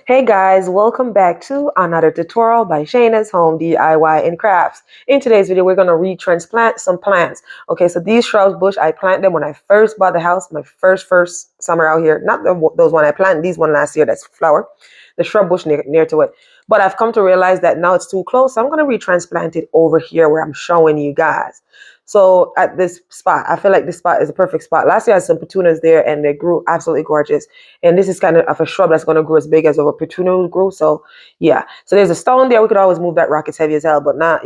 Hey guys, welcome back to another tutorial by Shayna's Home DIY and Crafts. In today's video, we're going to retransplant some plants. Okay, so these shrubs bush, I planted them when I first bought the house, my first summer out here. Not those one I planted, these one last year, that's flower. The shrub bush near to it. But I've come to realize that now it's too close, so I'm going to retransplant it over here where I'm showing you guys. So at this spot, I feel like this spot is a perfect spot. Last year I had some petunias there and they grew absolutely gorgeous. And this is kind of a shrub that's going to grow as big as our petunia grew. So yeah, so there's a stone there. We could always move that rock. It's heavy as hell, but not,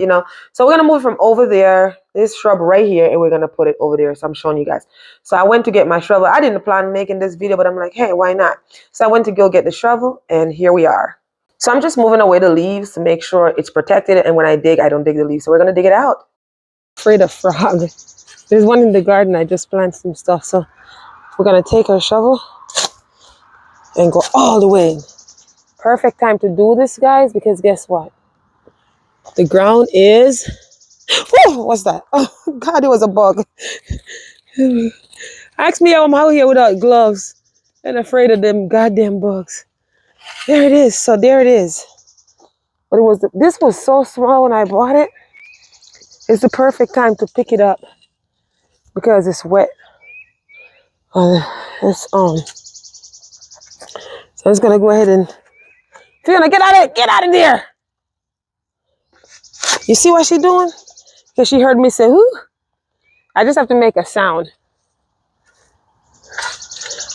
So we're going to move it from over there, this shrub right here, and we're going to put it over there. So I'm showing you guys. So I went to get my shovel. I didn't plan on making this video, but I'm like, hey, why not? So I went to go get the shovel and here we are. So I'm just moving away the leaves to make sure it's protected. And when I dig, I don't dig the leaves. So we're going to dig it out. Afraid of frogs. There's one in the garden. I just planted some stuff. So we're going to take our shovel and go all the way in. Perfect time to do this, guys, because guess what? The ground is... Oh, what's that? Oh, God, it was a bug. Ask me how I'm out here without gloves and afraid of them goddamn bugs. There it is. So there it is. But this was so small when I bought it. It's the perfect time to pick it up because it's wet. So I'm just gonna go ahead and Fiona, get out of there. You see what she's doing? Because she heard me say, "Whoo!" I just have to make a sound.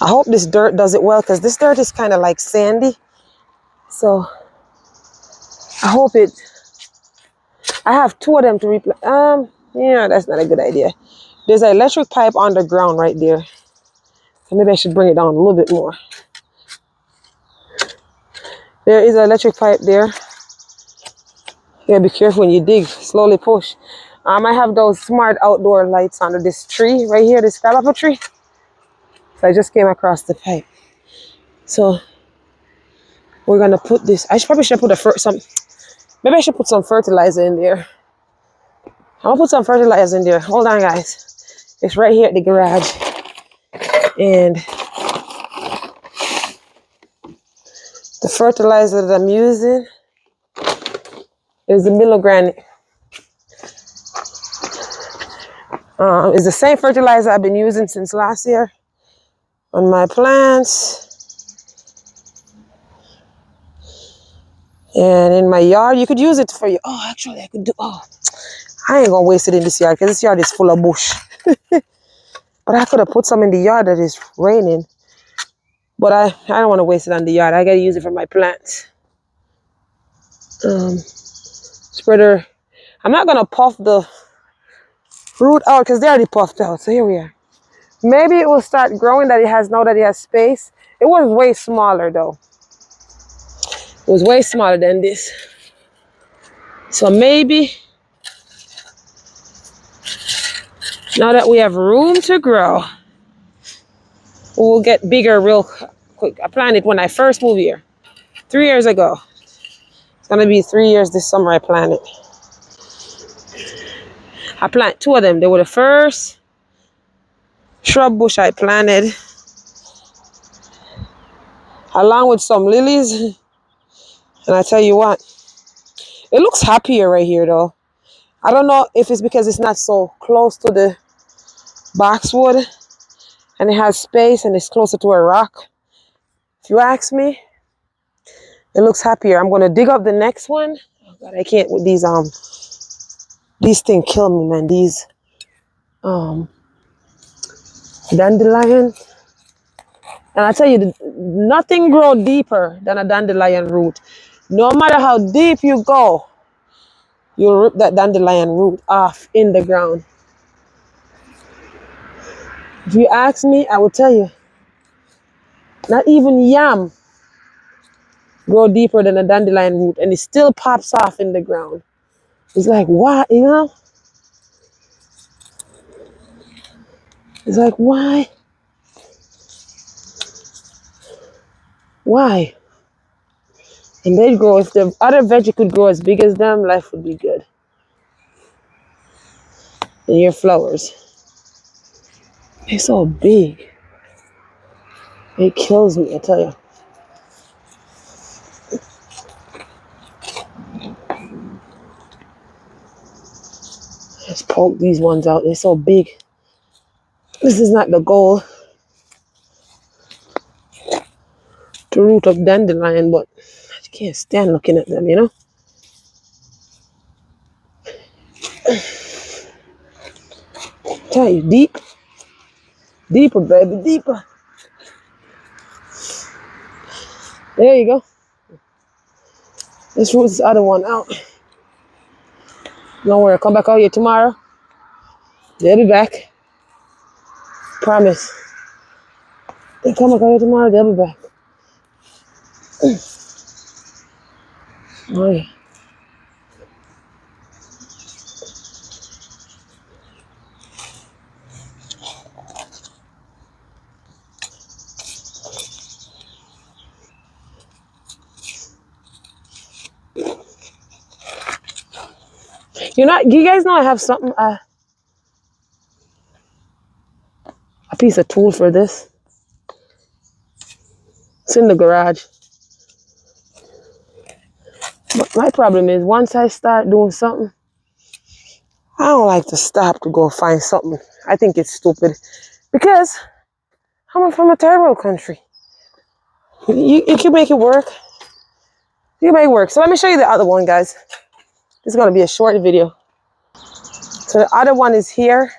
I hope this dirt does it well because this dirt is kind of like sandy. So I hope it. I have two of them to replace. Yeah, that's not a good idea. There's an electric pipe underground right there. So maybe I should bring it down a little bit more. There is an electric pipe there. You gotta be careful when you dig. Slowly push. I have those smart outdoor lights under this tree right here, this crab apple tree. So I just came across the pipe. So we're gonna put this. Probably should put maybe I should put some fertilizer in there. I'm gonna put some fertilizer in there. Hold on, guys. It's right here at the garage. And the fertilizer that I'm using is the milligram. It's the same fertilizer I've been using since last year on my plants. And in my yard, you could use it for your... Oh, actually, I could do... Oh, I ain't gonna waste it in this yard because this yard is full of bush. But I could have put some in the yard that is raining. But I don't want to waste it on the yard. I gotta use it for my plants. Spreader. I'm not gonna puff the root out because they already puffed out. So here we are. Maybe it will start growing now that it has space. It was way smaller though. It was way smaller than this. So maybe now that we have room to grow, we'll get bigger real quick. I planted it when I first moved here, 3 years ago. It's gonna be 3 years this summer I planted. I planted two of them. They were the first shrub bush I planted, along with some lilies. And I tell you what, it looks happier right here though. I don't know if it's because it's not so close to the boxwood and it has space and it's closer to a rock. If you ask me, it looks happier. I'm gonna dig up the next one. Oh God, I can't with these things kill me, man. These dandelion. And I tell you, nothing grows deeper than a dandelion root. No matter how deep you go, you'll rip that dandelion root off in the ground. If you ask me, I will tell you, not even yam grow deeper than a dandelion root, and it still pops off in the ground. It's like, why, It's like, why? Why? And they'd grow, if the other veggie could grow as big as them, life would be good. And your flowers, they're so big. It kills me, I tell you. Let's poke these ones out. They're so big. This is not the goal to root up dandelion, but I can't stand looking at them, you know? Tell you, deep. Deeper, baby, deeper. There you go. Let's root this other one out. Don't worry, come back out here tomorrow. They'll be back. Promise. They come back out here tomorrow, they'll be back. Oh yeah. You guys know I have something, a piece of tool for this. It's in the garage. But my problem is once I start doing something, I don't like to stop to go find something. I think it's stupid because I'm from a third world country. You can make it work. You can make it work. So let me show you the other one, guys. This is going to be a short video. So the other one is here.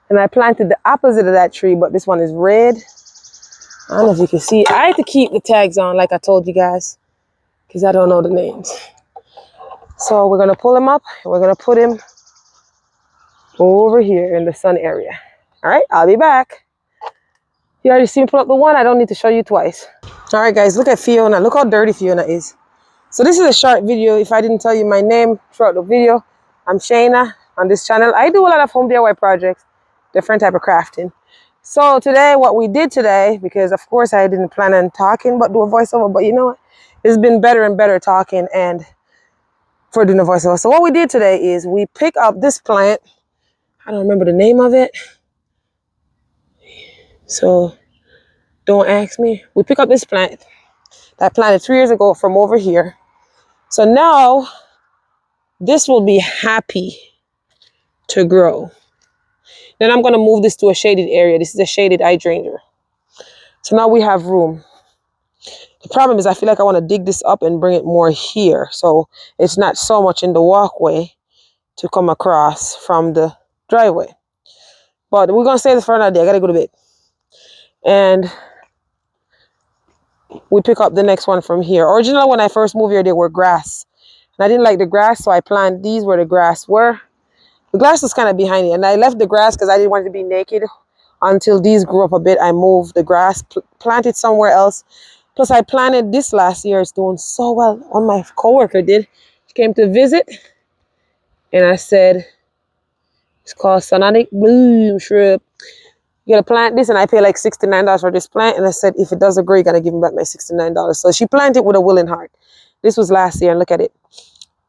And I planted the opposite of that tree, but this one is red. I don't know if you can see. I had to keep the tags on like I told you guys because I don't know the names. So we're going to pull him up and we're going to put him over here in the sun area. All right, I'll be back. You already seen me pull up the one. I don't need to show you twice. All right, guys, look at Fiona. Look how dirty Fiona is. So this is a short video. If I didn't tell you my name throughout the video, I'm Shayna on this channel. I do a lot of home DIY projects, different type of crafting. So today, what we did today, because of course I didn't plan on talking, but do a voiceover, but you know what? It's been better and better talking and for doing a voiceover. So what we did today is we pick up this plant. I don't remember the name of it. So don't ask me. We pick up this plant that I planted 3 years ago from over here. So now this will be happy to grow. Then I'm going to move this to a shaded area. This is a shaded hydrangea. So now we have room. The problem is I feel like I want to dig this up and bring it more here. So it's not so much in the walkway to come across from the driveway. But we're going to save this for another day. I got to go to bed. And we pick up the next one from here. Originally, when I first moved here, they were grass. And I didn't like the grass, so I planted these where the grass were. The grass was kind of behind it. And I left the grass because I didn't want it to be naked. Until these grew up a bit, I moved the grass, planted somewhere else. Plus, I planted this last year. It's doing so well. One of my coworker did. She came to visit. And I said, it's called Sonic Bloom Shrub. You gotta plant this, and I pay like $69 for this plant. And I said, if it doesn't grow, you gotta give me back my $69. So she planted with a willing heart. This was last year, and look at it.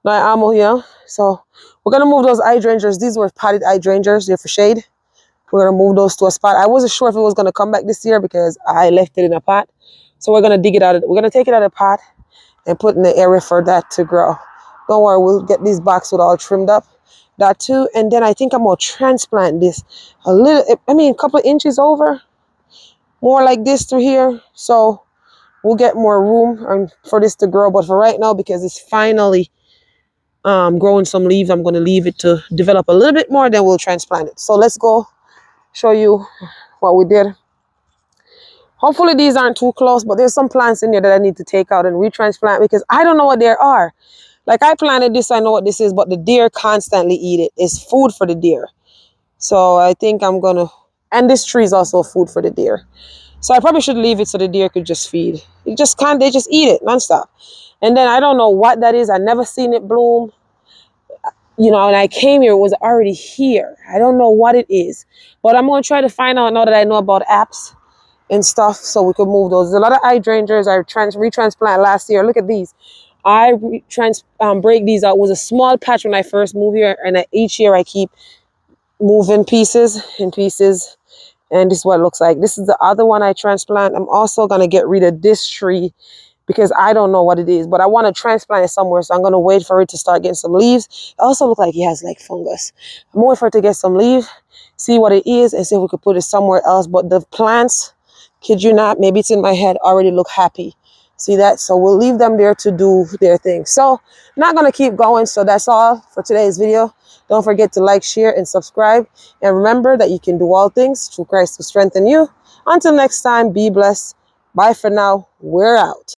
Now I'm almost, you know. So we're gonna move those hydrangeas. These were potted hydrangeas. They're for shade. We're gonna move those to a spot. I wasn't sure if it was gonna come back this year because I left it in a pot. So we're gonna dig it out. We're gonna take it out of the pot and put in the area for that to grow. Don't worry, we'll get these boxes all trimmed up. That too, and then I think I'm gonna transplant this a little, a couple of inches over, more like this through here. So we'll get more room for this to grow. But for right now, because it's finally growing some leaves, I'm gonna leave it to develop a little bit more, then we'll transplant it. So let's go show you what we did. Hopefully these aren't too close, but there's some plants in there that I need to take out and retransplant because I don't know what they are. Like I planted this, I know what this is, but the deer constantly eat it. It's food for the deer. So I think I'm gonna, and this tree is also food for the deer. So I probably should leave it so the deer could just feed. They just eat it nonstop. And then I don't know what that is. I never seen it bloom. You know, and I came here, it was already here. I don't know what it is, but I'm gonna try to find out now that I know about apps and stuff so we could move those. There's a lot of hydrangeas I retransplanted last year. Look at these. I break these out. It was a small patch when I first moved here, and each year I keep moving pieces and pieces, and this is what it looks like. This is the other one I transplant. I'm also gonna get rid of this tree because I don't know what it is, but I want to transplant it somewhere. So I'm going to wait for it to start getting some leaves. It also looks like it has like fungus. I'm waiting for it to get some leaves, see what it is, and see if we could put it somewhere else. But the plants, kid you not, maybe it's in my head, already look happy. See that? So we'll leave them there to do their thing. So not going to keep going. So that's all for today's video. Don't forget to like, share, and subscribe. And remember that you can do all things through Christ to strengthen you. Until next time, be blessed. Bye for now. We're out.